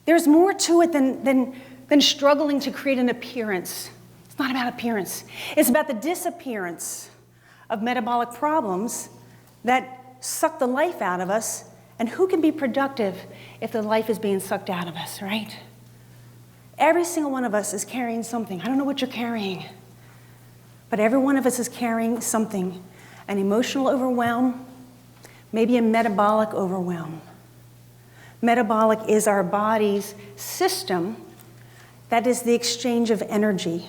There's more to it than struggling to create an appearance. It's not about appearance. It's about the disappearance of metabolic problems that suck the life out of us. And who can be productive if the life is being sucked out of us, right? Every single one of us is carrying something. I don't know what you're carrying, but every one of us is carrying something. An emotional overwhelm, maybe a metabolic overwhelm. Metabolic is our body's system that is the exchange of energy.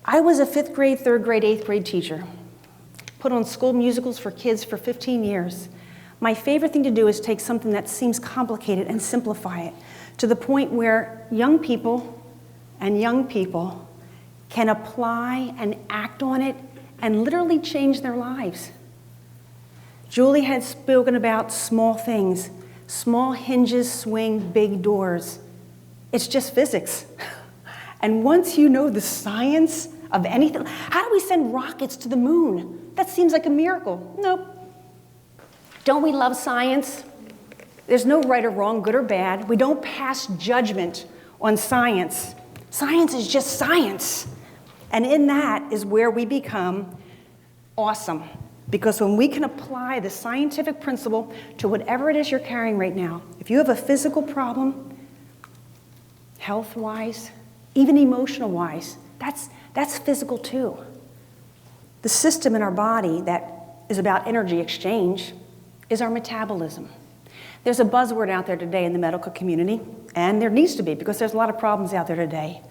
I was a 5th grade, 3rd grade, 8th grade teacher. Put on school musicals for kids for 15 years. My favorite thing to do is take something that seems complicated and simplify it to the point where young people can apply and act on it and literally change their lives. Julie had spoken about small things. Small hinges swing big doors. It's just physics. And once you know the science of anything, how do we send rockets to the moon? That seems like a miracle. Nope. Don't we love science? There's no right or wrong, good or bad. We don't pass judgment on science. Science is just science. And in that is where we become awesome. Because when we can apply the scientific principle to whatever it is you're carrying right now, if you have a physical problem, health-wise, even emotional-wise, that's physical too. The system in our body that is about energy exchange is our metabolism. There's a buzzword out there today in the medical community, and there needs to be because there's a lot of problems out there today.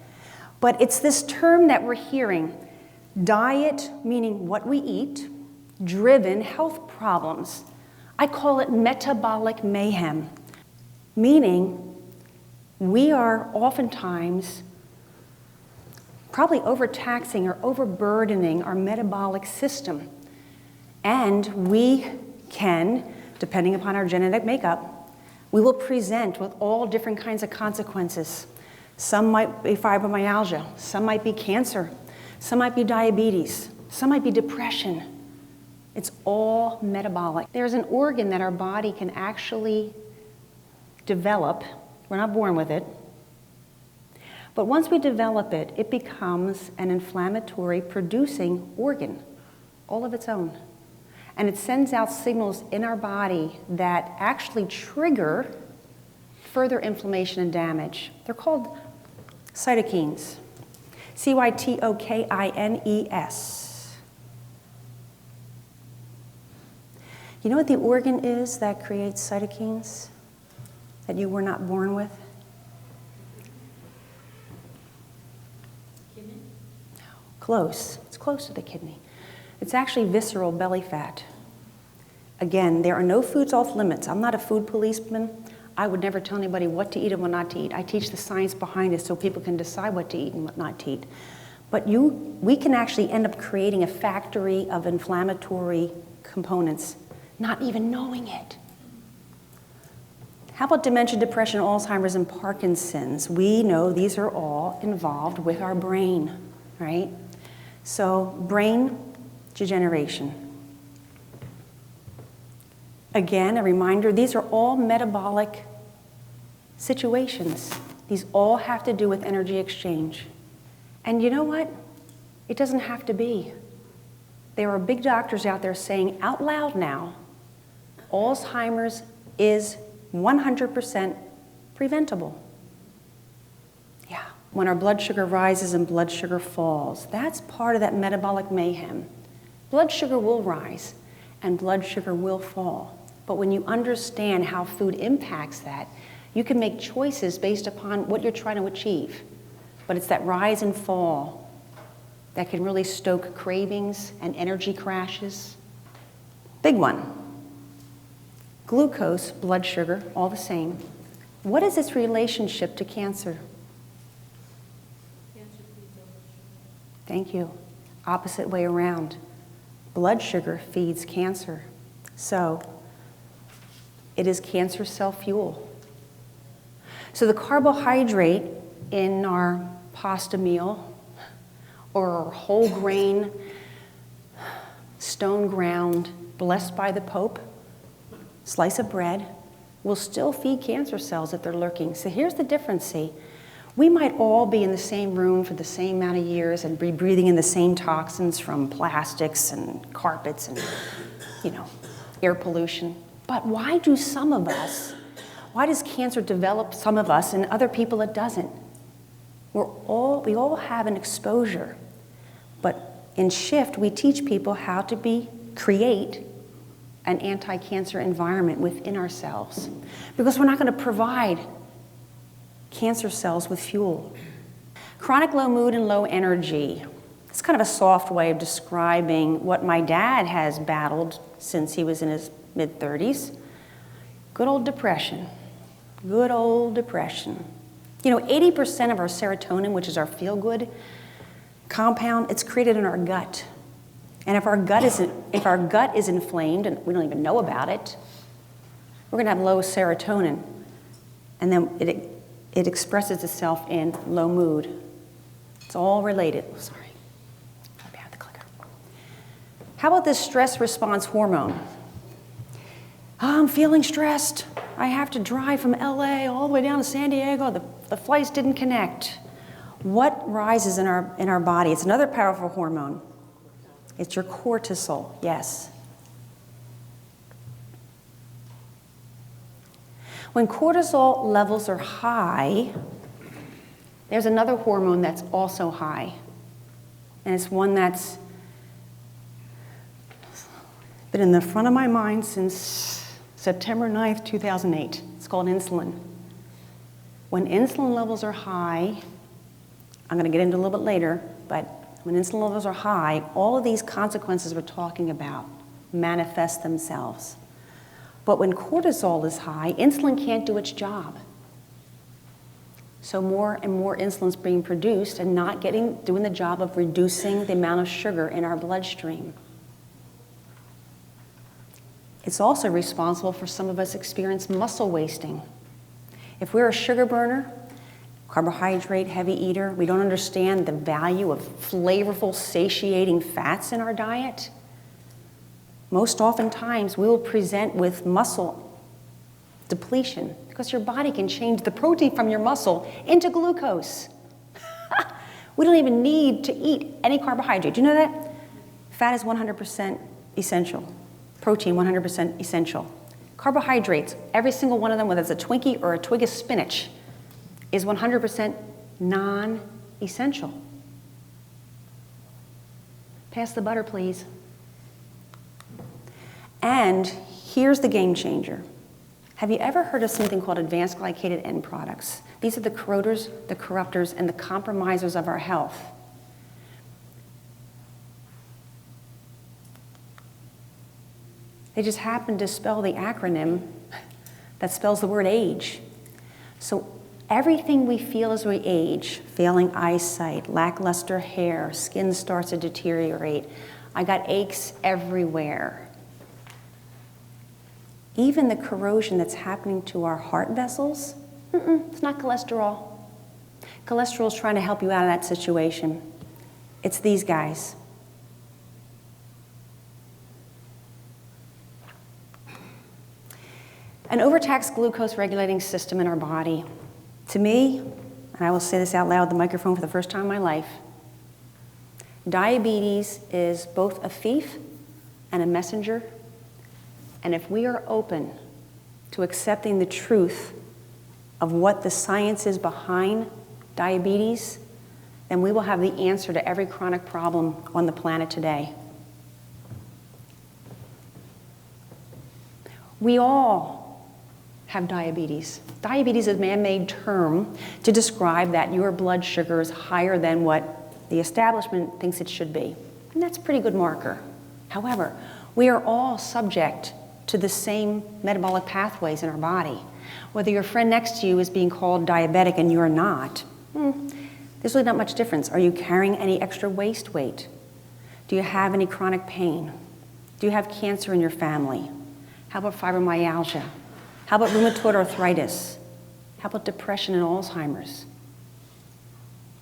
But it's this term that we're hearing, diet, meaning what we eat, driven health problems. I call it metabolic mayhem, meaning we are oftentimes probably overtaxing or overburdening our metabolic system. And we can, depending upon our genetic makeup, we will present with all different kinds of consequences. Some might be fibromyalgia, some might be cancer, some might be diabetes, some might be depression. It's all metabolic. There's an organ that our body can actually develop. We're not born with it. But once we develop it, it becomes an inflammatory producing organ, all of its own. And it sends out signals in our body that actually trigger further inflammation and damage. They're called cytokines. cytokines. You know what the organ is that creates cytokines that you were not born with? Kidney? No, close. It's close to the kidney. It's actually visceral belly fat. Again, there are no foods off limits. I'm not a food policeman. I would never tell anybody what to eat and what not to eat. I teach the science behind it so people can decide what to eat and what not to eat. But we can actually end up creating a factory of inflammatory components, not even knowing it. How about dementia, depression, Alzheimer's, and Parkinson's? We know these are all involved with our brain, right? So brain degeneration. Again, a reminder, these are all metabolic situations. These all have to do with energy exchange. And you know what? It doesn't have to be. There are big doctors out there saying out loud now, Alzheimer's is 100% preventable. Yeah, when our blood sugar rises and blood sugar falls, that's part of that metabolic mayhem. Blood sugar will rise and blood sugar will fall. But when you understand how food impacts that, you can make choices based upon what you're trying to achieve. But it's that rise and fall that can really stoke cravings and energy crashes. Big one. Glucose, blood sugar, all the same. What is its relationship to cancer? Thank you. Opposite way around. Blood sugar feeds cancer. So it is cancer cell fuel. So the carbohydrate in our pasta meal or our whole grain, stone ground, blessed by the Pope, slice of bread, will still feed cancer cells if they're lurking. So here's the difference, see? We might all be in the same room for the same amount of years and be breathing in the same toxins from plastics and carpets and, air pollution. But why does cancer develop some of us and other people it doesn't? We all have an exposure. But in SHIFT, we teach people how to create an anti-cancer environment within ourselves. Because we're not going to provide cancer cells with fuel. Chronic low mood and low energy. It's kind of a soft way of describing what my dad has battled since he was in his mid-30s. Good old depression. Good old depression. 80% of our serotonin, which is our feel-good compound, it's created in our gut. And if our gut is inflamed and we don't even know about it, we're going to have low serotonin. And then it expresses itself in low mood. It's all related. Sorry. I have the clicker. How about this stress response hormone? I'm feeling stressed. I have to drive from LA all the way down to San Diego. The flights didn't connect. What rises in our body? It's another powerful hormone. It's your cortisol, yes. When cortisol levels are high, there's another hormone that's also high. And it's one that's been in the front of my mind since September 9th, 2008. It's called insulin. When insulin levels are high, I'm going to get into a little bit later, but when insulin levels are high, all of these consequences we're talking about manifest themselves. But when cortisol is high, insulin can't do its job. So more and more insulin is being produced and not doing the job of reducing the amount of sugar in our bloodstream. It's also responsible for some of us experience muscle wasting. If we're a sugar burner, carbohydrate heavy eater, we don't understand the value of flavorful, satiating fats in our diet, most oftentimes we will present with muscle depletion because your body can change the protein from your muscle into glucose. We don't even need to eat any carbohydrate. Do you know that? Fat is 100% essential. Protein, 100% essential. Carbohydrates, every single one of them, whether it's a Twinkie or a twig of spinach, is 100% non-essential. Pass the butter, please. And here's the game changer. Have you ever heard of something called advanced glycated end products? These are the corroders, the corruptors, and the compromisers of our health. They just happen to spell the acronym that spells the word age. So everything we feel as we age, failing eyesight, lackluster hair, skin starts to deteriorate, I got aches everywhere. Even the corrosion that's happening to our heart vessels, it's not cholesterol. Cholesterol is trying to help you out of that situation. It's these guys. An overtaxed glucose regulating system in our body. To me, and I will say this out loud, the microphone for the first time in my life, diabetes is both a thief and a messenger. And if we are open to accepting the truth of what the science is behind diabetes, then we will have the answer to every chronic problem on the planet today. We all have diabetes. Diabetes is a man-made term to describe that your blood sugar is higher than what the establishment thinks it should be. And that's a pretty good marker. However, we are all subject to the same metabolic pathways in our body. Whether your friend next to you is being called diabetic and you're not, there's really not much difference. Are you carrying any extra waist weight? Do you have any chronic pain? Do you have cancer in your family? How about fibromyalgia? How about rheumatoid arthritis? How about depression and Alzheimer's?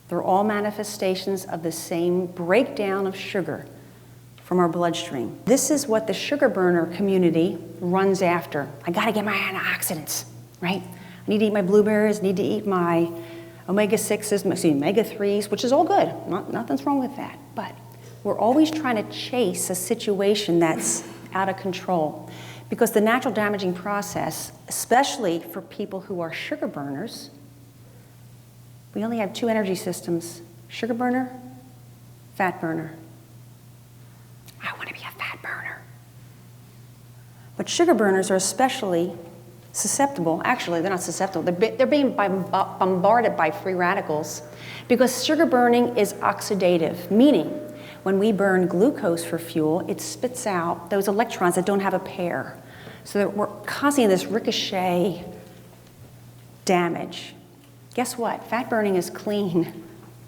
They're all manifestations of the same breakdown of sugar from our bloodstream. This is what the sugar burner community runs after. I gotta get my antioxidants, right? I need to eat my blueberries, need to eat my omega-6s, omega-3s, which is all good. Nothing's wrong with that. But we're always trying to chase a situation that's out of control. Because the natural damaging process, especially for people who are sugar burners, we only have 2 energy systems: sugar burner, fat burner. I want to be a fat burner. But sugar burners are especially susceptible. Actually, they're not susceptible. They're being bombarded by free radicals because sugar burning is oxidative, meaning when we burn glucose for fuel, it spits out those electrons that don't have a pair. So that we're causing this ricochet damage. Guess what? Fat burning is clean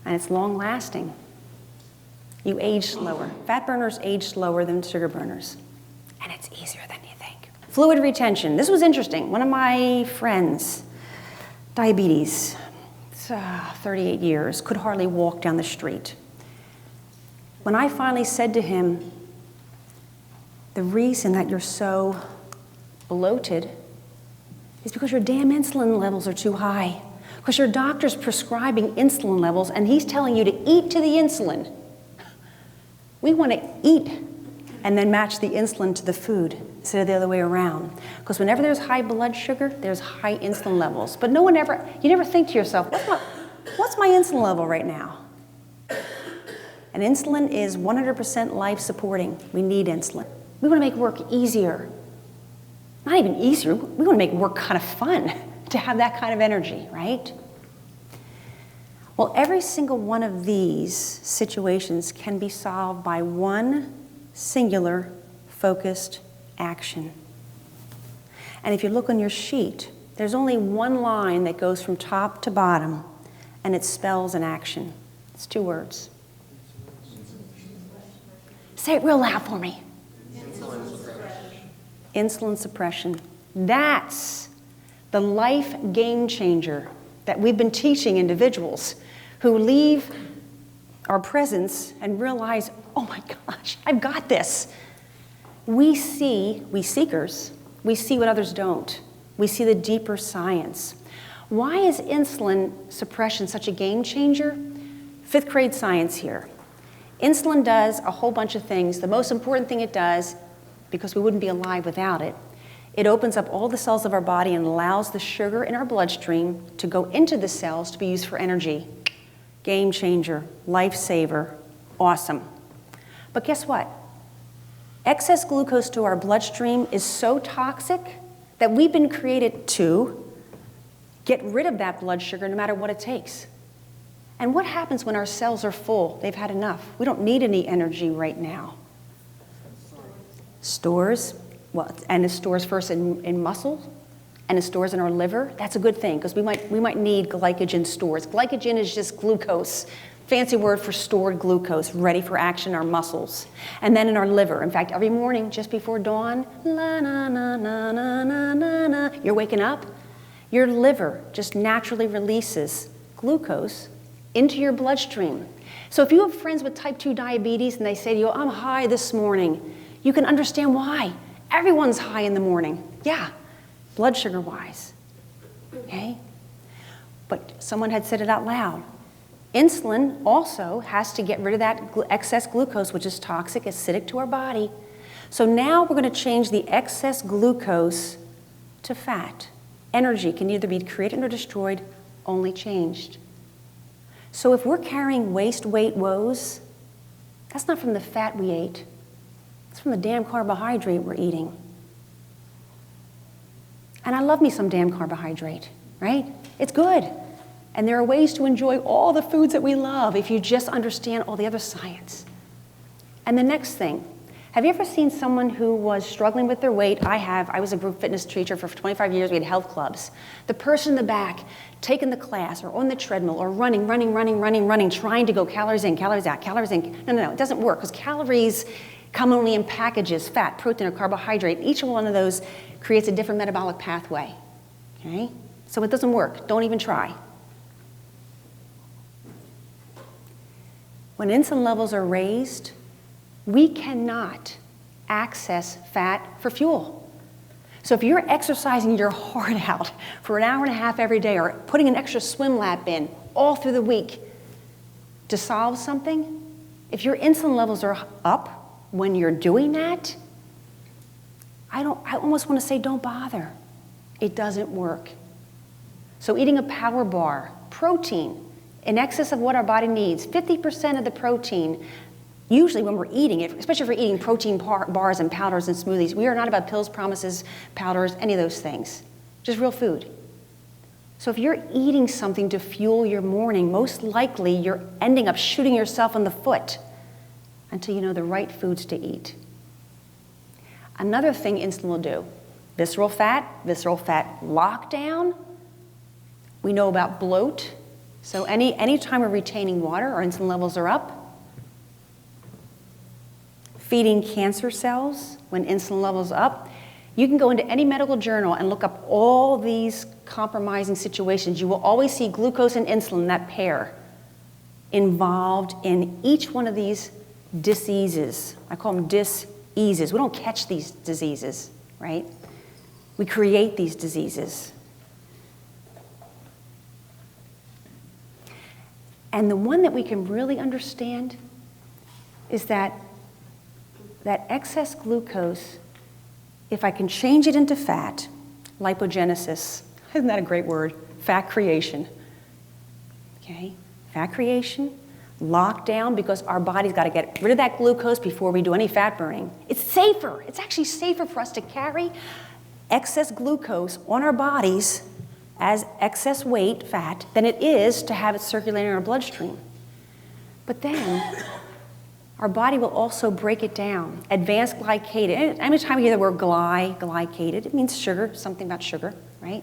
and it's long lasting. You age slower. Fat burners age slower than sugar burners. And it's easier than you think. Fluid retention. This was interesting. One of my friends, diabetes, 38 years, could hardly walk down the street. When I finally said to him, the reason that you're so bloated is because your damn insulin levels are too high. Because your doctor's prescribing insulin levels and he's telling you to eat to the insulin. We want to eat and then match the insulin to the food instead of the other way around. Because whenever there's high blood sugar, there's high insulin levels. But you never think to yourself, what's my insulin level right now? And insulin is 100% life supporting. We need insulin. We want to make work easier. Not even easier, we want to make work kind of fun to have that kind of energy, right? Well, every single one of these situations can be solved by one singular focused action. And if you look on your sheet, there's only one line that goes from top to bottom, and it spells an action. It's 2 words. Say it real loud for me. Insulin suppression. Insulin suppression. That's the life game changer that we've been teaching individuals who leave our presence and realize, oh my gosh, I've got this. We seekers, we see what others don't. We see the deeper science. Why is insulin suppression such a game changer? 5th grade science here. Insulin does a whole bunch of things. The most important thing it does, because we wouldn't be alive without it, it opens up all the cells of our body and allows the sugar in our bloodstream to go into the cells to be used for energy. Game changer, lifesaver, awesome. But guess what? Excess glucose to our bloodstream is so toxic that we've been created to get rid of that blood sugar no matter what it takes. And what happens when our cells are full? They've had enough. We don't need any energy right now. Stores. Well, and it stores first in muscle, and it stores in our liver. That's a good thing, because we might need glycogen stores. Glycogen is just glucose, fancy word for stored glucose, ready for action in our muscles. And then in our liver. In fact, every morning, just before dawn, la na na na na na na na, you're waking up, your liver just naturally releases glucose into your bloodstream. So if you have friends with type 2 diabetes and they say to you, I'm high this morning, you can understand why. Everyone's high in the morning. Yeah, blood sugar wise. Okay? But someone had said it out loud. Insulin also has to get rid of that excess glucose, which is toxic, acidic to our body. So now we're going to change the excess glucose to fat. Energy can either be created or destroyed, only changed. So if we're carrying waist weight woes, that's not from the fat we ate. It's from the damn carbohydrate we're eating. And I love me some damn carbohydrate, right? It's good. And there are ways to enjoy all the foods that we love if you just understand all the other science. And the next thing, have you ever seen someone who was struggling with their weight? I have. I was a group fitness teacher for 25 years. We had health clubs. The person in the back taking the class or on the treadmill or running, trying to go calories in, calories out, calories in. No, it doesn't work, because calories come only in packages, fat, protein, or carbohydrate. Each one of those creates a different metabolic pathway, okay? So it doesn't work. Don't even try. When insulin levels are raised, We cannot access fat for fuel. So if you're exercising your heart out for an hour and a half every day, or putting an extra swim lap in all through the week to solve something, if your insulin levels are up when you're doing that, I almost want to say don't bother. It doesn't work. So eating a power bar, protein, in excess of what our body needs, 50% of the protein, usually when we're eating it, especially if we're eating protein bars and powders and smoothies, we are not about pills, promises, powders, any of those things. Just real food. So if you're eating something to fuel your morning, most likely you're ending up shooting yourself in the foot until you know the right foods to eat. Another thing insulin will do, visceral fat lockdown. We know about bloat. So any time we're retaining water, our insulin levels are up. Feeding cancer cells when insulin levels up. You can go into any medical journal and look up all these compromising situations. You will always see glucose and insulin, that pair, involved in each one of these diseases. I call them diseases. We don't catch these diseases, right? We create these diseases. And the one that we can really understand is that excess glucose, if I can change it into fat, lipogenesis, isn't that a great word? Fat creation. Okay, fat creation, lockdown, because our body's got to get rid of that glucose before we do any fat burning. It's safer. It's actually safer for us to carry excess glucose on our bodies as excess weight, fat, than it is to have it circulating in our bloodstream. But then, our body will also break it down. Advanced glycated. Every time you hear the word glycated, it means sugar, something about sugar, right?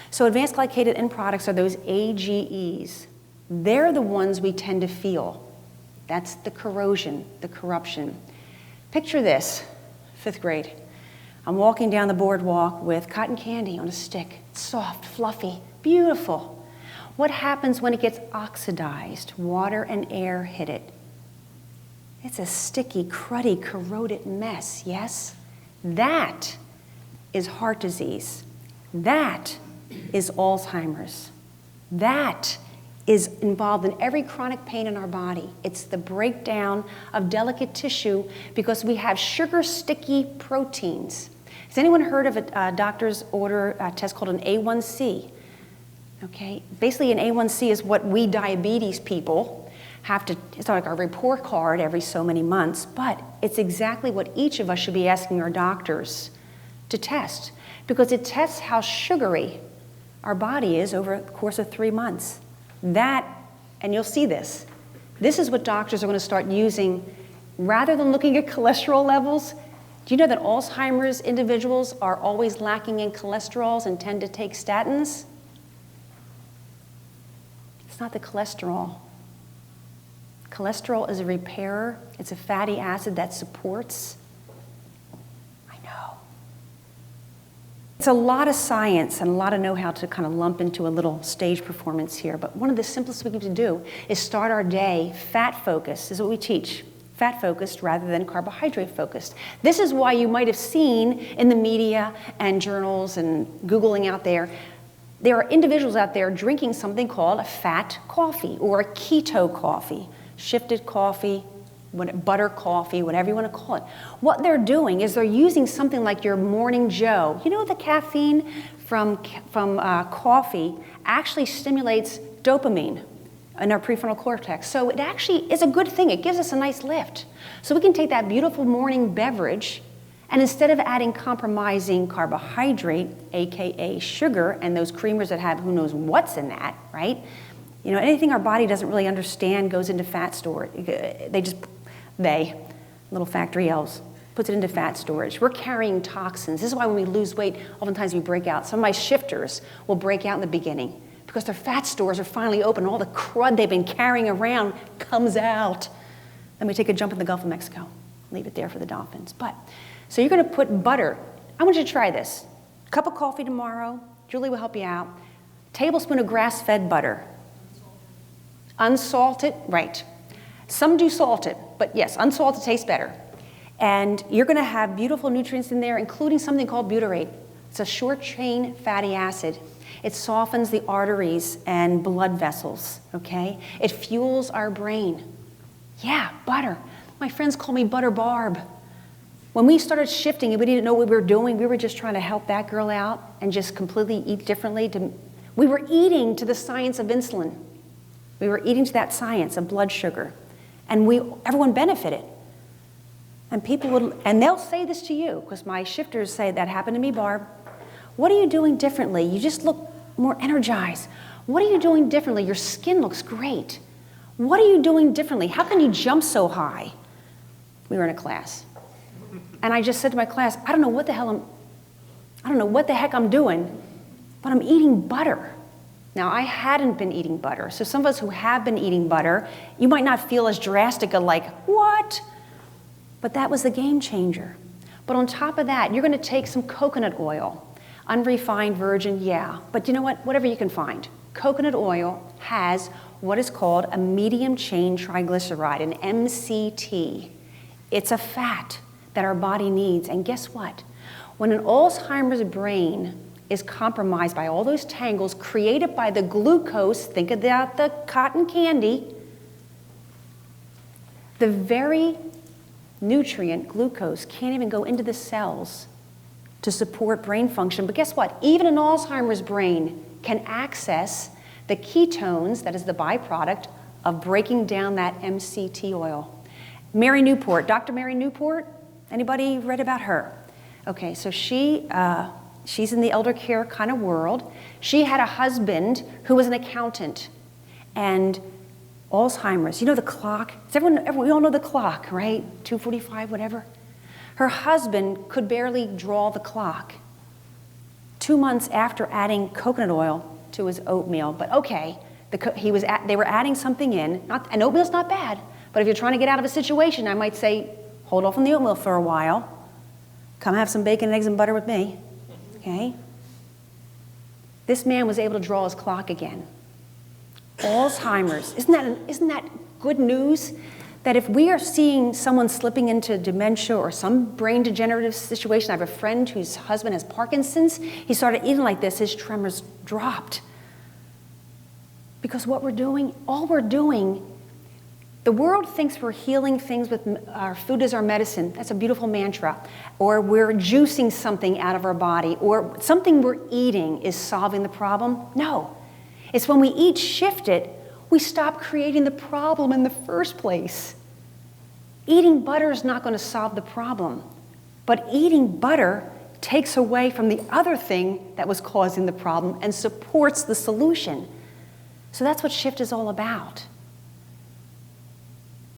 So advanced glycated end products are those AGEs. They're the ones we tend to feel. That's the corrosion, the corruption. Picture this, 5th grade. I'm walking down the boardwalk with cotton candy on a stick. Soft, fluffy, beautiful. What happens when it gets oxidized? Water and air hit it. It's a sticky, cruddy, corroded mess, yes? That is heart disease. That is Alzheimer's. That is involved in every chronic pain in our body. It's the breakdown of delicate tissue because we have sugar-sticky proteins. Has anyone heard of a doctor's order test called an A1C? Okay, basically an A1C is what we diabetes people have to, it's not like our report card every so many months, but it's exactly what each of us should be asking our doctors to test, because it tests how sugary our body is over the course of 3 months. That, and you'll see this, this is what doctors are going to start using rather than looking at cholesterol levels. Do you know that Alzheimer's individuals are always lacking in cholesterols and tend to take statins? It's not the cholesterol. Cholesterol is a repairer. It's a fatty acid that supports. I know. It's a lot of science and a lot of know-how to kind of lump into a little stage performance here, but one of the simplest we can do is start our day fat-focused, is what we teach. Fat-focused rather than carbohydrate-focused. This is why you might have seen in the media and journals and Googling out there are individuals out there drinking something called a fat coffee or a keto coffee. Shifted coffee, butter coffee, whatever you want to call it. What they're doing is they're using something like your Morning Joe. You know, the caffeine from coffee actually stimulates dopamine in our prefrontal cortex. So it actually is a good thing. It gives us a nice lift. So we can take that beautiful morning beverage, and instead of adding compromising carbohydrate, AKA sugar, and those creamers that have who knows what's in that, right? You know, anything our body doesn't really understand goes into fat storage. Little factory elves, puts it into fat storage. We're carrying toxins. This is why when we lose weight, oftentimes we break out. Some of my shifters will break out in the beginning because their fat stores are finally open. All the crud they've been carrying around comes out. Then we take a jump in the Gulf of Mexico. Leave it there for the dolphins. So you're going to put butter. I want you to try this. Cup of coffee tomorrow. Julie will help you out. Tablespoon of grass-fed butter. Unsalted, right. Some do salt it, but yes, unsalted tastes better. And you're going to have beautiful nutrients in there, including something called butyrate. It's a short-chain fatty acid. It softens the arteries and blood vessels, okay? It fuels our brain. Yeah, butter. My friends call me Butter Barb. When we started shifting and we didn't know what we were doing, we were just trying to help that girl out and just completely eat differently. We were eating to the science of insulin. We were eating to that science of blood sugar. And everyone benefited. And they'll say this to you, because my shifters say, that happened to me, Barb. What are you doing differently? You just look more energized. What are you doing differently? Your skin looks great. What are you doing differently? How can you jump so high? We were in a class. And I just said to my class, I don't know what the heck I'm doing, but I'm eating butter. Now, I hadn't been eating butter. So some of us who have been eating butter, you might not feel as drastic, like, what? But that was the game changer. But on top of that, you're going to take some coconut oil. Unrefined virgin, yeah. But you know what? Whatever you can find. Coconut oil has what is called a medium chain triglyceride, an MCT. It's a fat that our body needs. And guess what? When an Alzheimer's brain is compromised by all those tangles created by the glucose, think about the cotton candy, the very nutrient, glucose, can't even go into the cells to support brain function. But guess what? Even an Alzheimer's brain can access the ketones, that is the byproduct of breaking down that MCT oil. Mary Newport, Dr. Mary Newport, anybody read about her? Okay, so she's in the elder care kind of world. She had a husband who was an accountant, and Alzheimer's, you know the clock? We all know the clock, right? 2:45, whatever. Her husband could barely draw the clock. 2 months after adding coconut oil to his oatmeal, but okay, they were adding something in, and oatmeal's not bad, but if you're trying to get out of a situation, I might say, hold off on the oatmeal for a while. Come have some bacon, eggs, and butter with me, okay? This man was able to draw his clock again. Alzheimer's, isn't that good news? That if we are seeing someone slipping into dementia or some brain degenerative situation, I have a friend whose husband has Parkinson's, he started eating like this, his tremors dropped. Because what we're doing, all we're doing, the world thinks we're healing things with our food as our medicine. That's a beautiful mantra. Or we're juicing something out of our body, or something we're eating is solving the problem. No. It's when we eat shifted, we stop creating the problem in the first place. Eating butter is not going to solve the problem, but eating butter takes away from the other thing that was causing the problem and supports the solution. So that's what shift is all about.